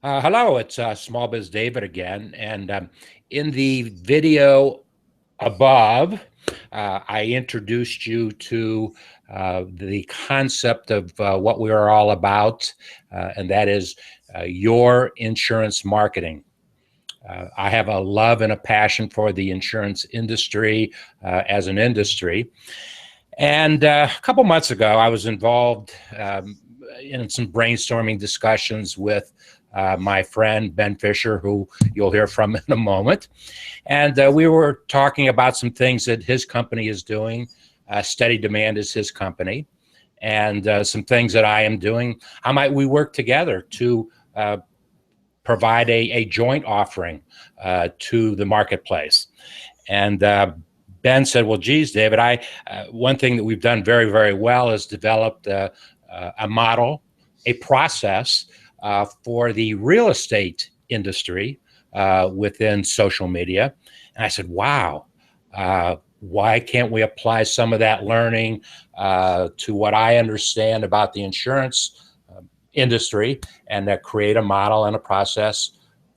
Hello, it's SmallBizDavid again. And in the video above, I introduced you to the concept of what we are all about, and that is your insurance marketing. I have a love and a passion for the insurance industry as an industry. And a couple months ago, I was involved in some brainstorming discussions with my friend Ben Fisher, who you'll hear from in a moment. And we were talking about some things that his company is doing. Steady Demand is his company. And some things that I am doing. How might we work together to provide a joint offering to the marketplace? And Ben said, well, geez, David, one thing that we've done very, very well is developed a model, a process for the real estate industry within social media. And I said, wow, why can't we apply some of that learning to what I understand about the insurance industry and create a model and a process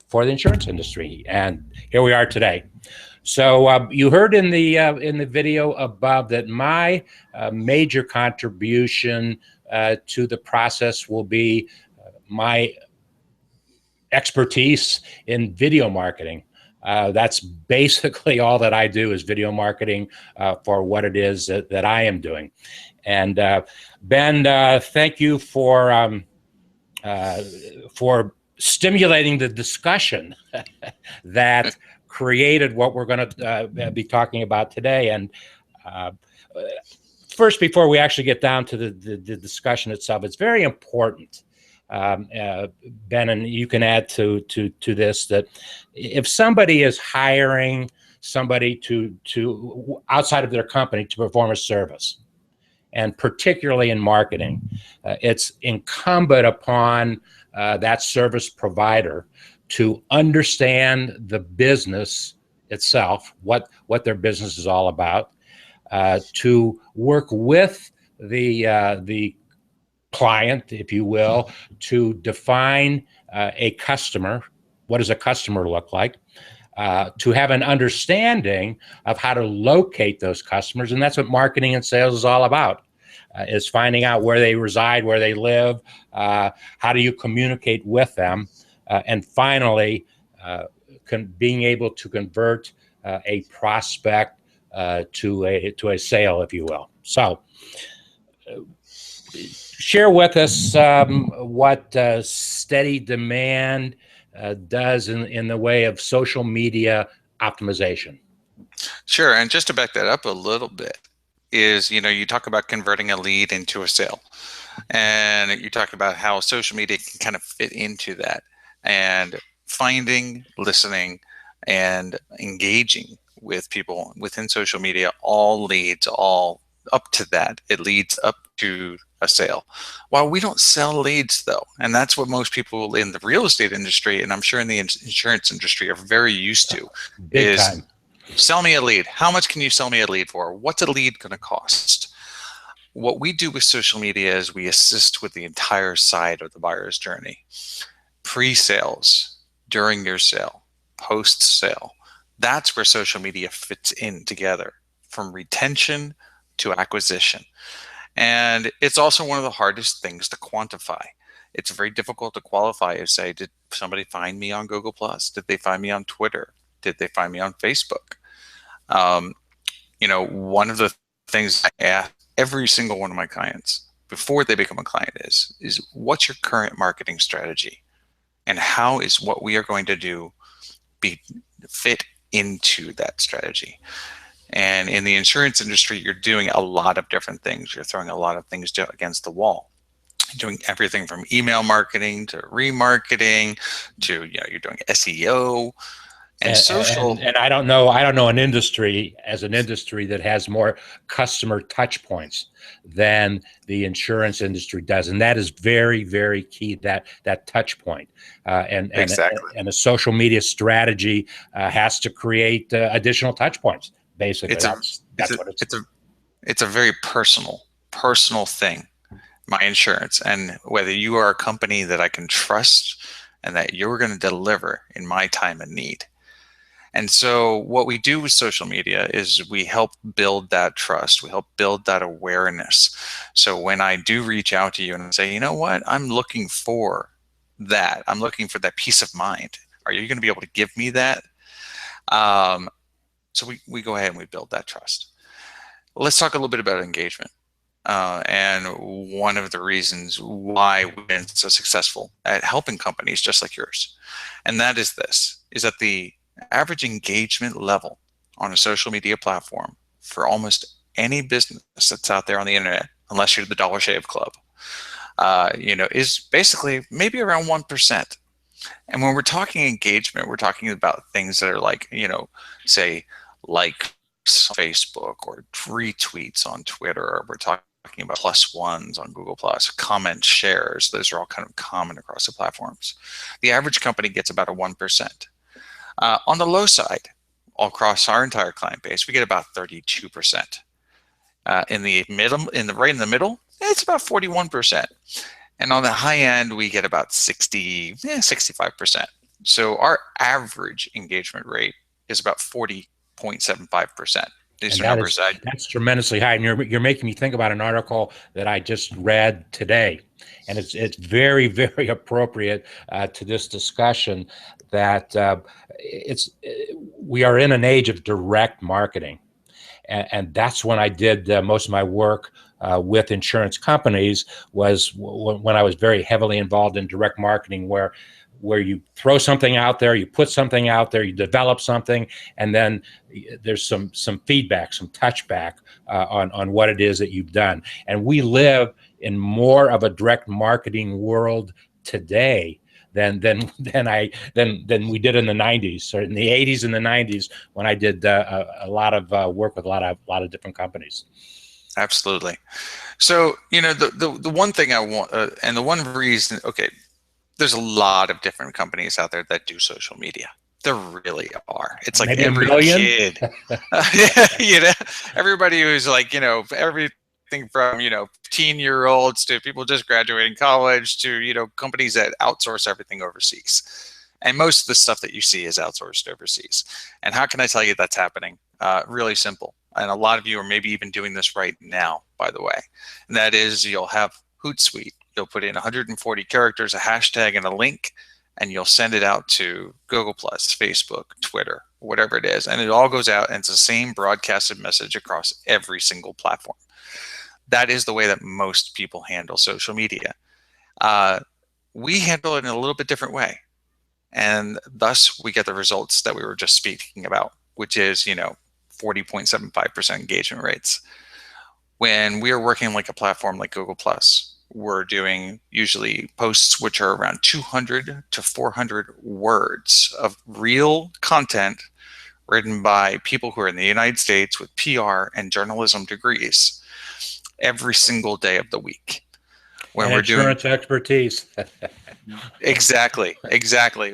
for the insurance industry? And here we are today. So you heard in the video above that my major contribution to the process will be my expertise in video marketing. That's basically all that I do is video marketing for what it is that I am doing. And Ben, thank you for stimulating the discussion that created what we're going to be talking about today. And first, before we actually get down to the discussion itself, it's very important, Ben, and you can add to this, that if somebody is hiring somebody to outside of their company to perform a service, and particularly in marketing, it's incumbent upon that service provider to understand the business itself, what their business is all about, to work with the client, if you will, to define a customer. What does a customer look like? To have an understanding of how to locate those customers. And that's what marketing and sales is all about, is finding out where they reside, where they live, how do you communicate with them, and finally, being able to convert a prospect to a sale, if you will. So share with us what Steady Demand does in the way of social media optimization. Sure, and just to back that up a little bit is, you talk about converting a lead into a sale, and you talk about how social media can kind of fit into that, and finding, listening, and engaging with people within social media all leads all up to that. It leads up to a sale. While we don't sell leads, though, and that's what most people in the real estate industry, and I'm sure in the insurance industry, are very used to. Big time. Sell me a lead. How much can you sell me a lead for? What's a lead going to cost? What we do with social media is we assist with the entire side of the buyer's journey. Pre-sales, during your sale, post-sale. That's where social media fits in together, from retention to acquisition. And it's also one of the hardest things to quantify. It's very difficult to qualify and say, did somebody find me on Google+? Did they find me on Twitter? Did they find me on Facebook? One of the things I ask every single one of my clients before they become a client is what's your current marketing strategy? And how is what we are going to do fit into that strategy? And in the insurance industry, you're doing a lot of different things. You're throwing a lot of things against the wall. You're doing everything from email marketing to remarketing to, you're doing SEO and social. And I don't know an industry that has more customer touch points than the insurance industry does. And that is very, very key, that touch point. Exactly. And a social media strategy has to create additional touch points. Basically, it's a very personal thing, my insurance. And whether you are a company that I can trust and that you're going to deliver in my time of need. And so what we do with social media is we help build that trust. We help build that awareness. So when I do reach out to you and say, you know what, I'm looking for that. I'm looking for that peace of mind. Are you going to be able to give me that? So we go ahead and we build that trust. Let's talk a little bit about engagement. And one of the reasons why we've been so successful at helping companies just like yours. And that is this, is that the average engagement level on a social media platform for almost any business that's out there on the internet, unless you're the Dollar Shave Club, is basically maybe around 1%. And when we're talking engagement, we're talking about things that are like, say likes on Facebook or retweets on Twitter, or we're talking about +1s on Google+, comments, shares. Those are all kind of common across the platforms. The average company gets about a 1%. On the low side, all across our entire client base, we get about 32%. In the middle, right in the middle, it's about 41%. And on the high end, we get about 65%. So our average engagement rate is about 40.75%. These And are numbers that's tremendously high. And you're making me think about an article that I just read today, and it's very, very appropriate to this discussion. That we are in an age of direct marketing, and that's when I did most of my work with insurance companies, was when I was very heavily involved in direct marketing, where you throw something out there, you put something out there, you develop something, and then there's some feedback, some touchback on what it is that you've done. And we live in more of a direct marketing world today than we did in the 90s, or in the 80s and the 90s, when I did a lot of work with a lot of different companies. Absolutely. So the one thing I want, and the one reason, okay, there's a lot of different companies out there that do social media. There really are. It's like Maybe every kid, everybody who's like, everything from, teen-year-olds to people just graduating college to, companies that outsource everything overseas. And most of the stuff that you see is outsourced overseas. And how can I tell you that's happening? Really simple. And a lot of you are maybe even doing this right now, by the way. And that is, you'll have Hootsuite. You'll put in 140 characters, a hashtag, and a link, and you'll send it out to Google+, Facebook, Twitter, whatever it is. And it all goes out, and it's the same broadcasted message across every single platform. That is the way that most people handle social media. We handle it in a little bit different way. And thus, we get the results that we were just speaking about, which is, 40.75% engagement rates. When we are working like a platform like Google+, we're doing usually posts which are around 200 to 400 words of real content written by people who are in the United States with PR and journalism degrees every single day of the week. When we're insurance doing expertise. Exactly,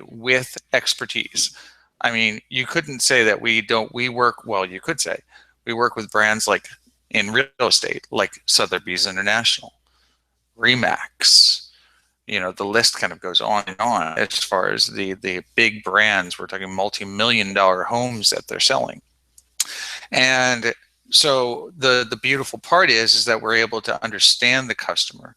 with expertise. I mean, you couldn't say that we work, well, you could say we work with brands like in real estate, like Sotheby's International, Remax, the list kind of goes on and on as far as the big brands. We're talking multi-million-dollar homes that they're selling. And so the beautiful part is that we're able to understand the customer,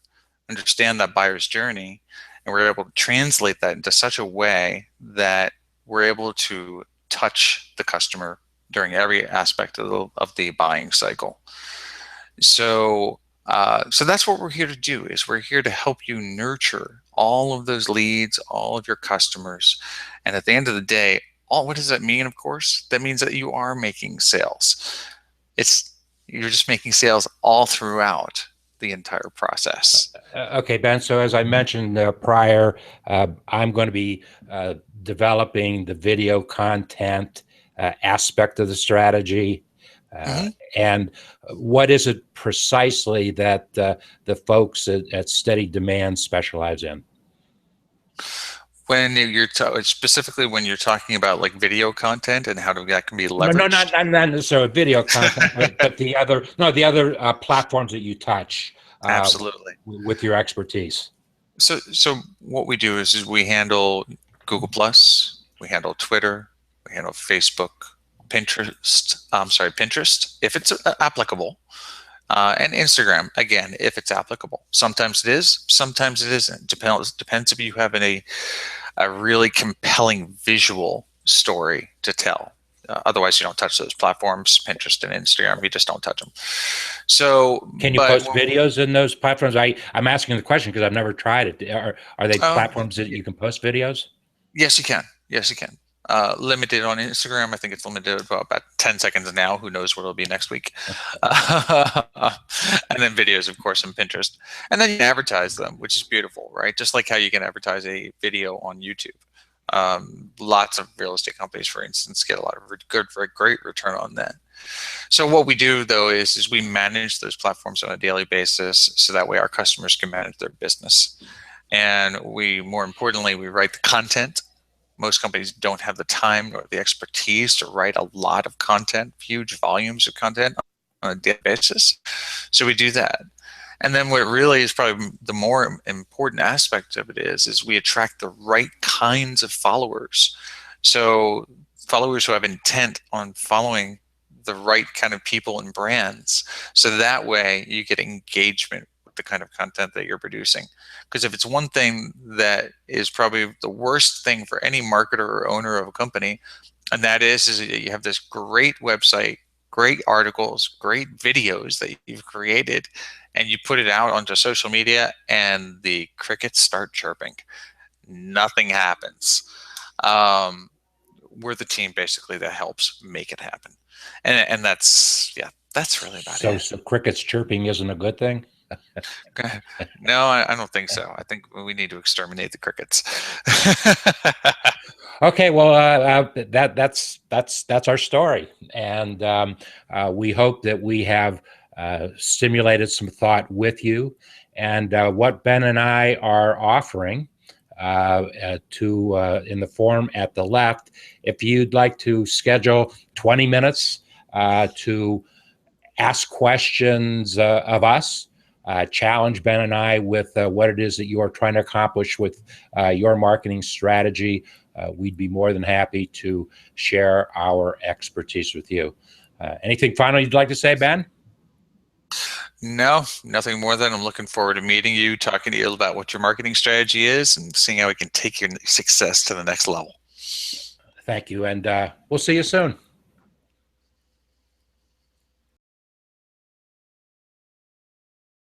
understand that buyer's journey, and we're able to translate that into such a way that we're able to touch the customer during every aspect of the buying cycle. So that's what we're here to do, is we're here to help you nurture all of those leads, all of your customers. And at the end of the day, what does that mean, of course? That means that you are making sales. You're just making sales all throughout the entire process. Okay, Ben. So as I mentioned prior, I'm going to be developing the video content aspect of the strategy. And what is it precisely that the folks at Steady Demand specialize in? When you're specifically when you're talking about like video content and how that can be leveraged. No, not necessarily video content, but the other platforms that you touch. Absolutely. With your expertise. So what we do is we handle Google Plus, we handle Twitter, we handle Facebook, Pinterest. I'm sorry, Pinterest if it's applicable, and Instagram again if it's applicable. Sometimes it is, sometimes it isn't. Depends if you have a really compelling visual story to tell. Otherwise, you don't touch those platforms, Pinterest and Instagram. You just don't touch them. So, Can you post videos in those platforms? I'm asking the question because I've never tried it. Are they platforms that you can post videos? Yes, you can. Yes, you can. Limited on Instagram. I think it's limited about 10 seconds now. Who knows what it'll be next week? And then videos, of course, on Pinterest. And then you can advertise them, which is beautiful, right? Just like how you can advertise a video on YouTube. Lots of real estate companies, for instance, get a lot of great return on that. So what we do, though, is we manage those platforms on a daily basis so that way our customers can manage their business. And more importantly, we write the content. Most companies don't have the time or the expertise to write a lot of content, huge volumes of content on a daily basis. So we do that. And then what really is probably the more important aspect of it is we attract the right kinds of followers. So followers who have intent on following the right kind of people and brands. So that way you get engagement with the kind of content that you're producing. Because if it's one thing that is probably the worst thing for any marketer or owner of a company, and that is that you have this great website, great articles, great videos that you've created, and you put it out onto social media and the crickets start chirping. Nothing happens. We're the team basically that helps make it happen. And that's really about it. So crickets chirping isn't a good thing? No, I don't think so. I think we need to exterminate the crickets. Okay, well, that's our story, and we hope that we have stimulated some thought with you. And what Ben and I are offering in the form at the left, if you'd like to schedule 20 minutes to ask questions of us, challenge Ben and I with what it is that you are trying to accomplish with your marketing strategy, we'd be more than happy to share our expertise with you. Anything final you'd like to say, Ben? No, nothing more than I'm looking forward to meeting you, talking to you about what your marketing strategy is, and seeing how we can take your success to the next level. Thank you, and we'll see you soon.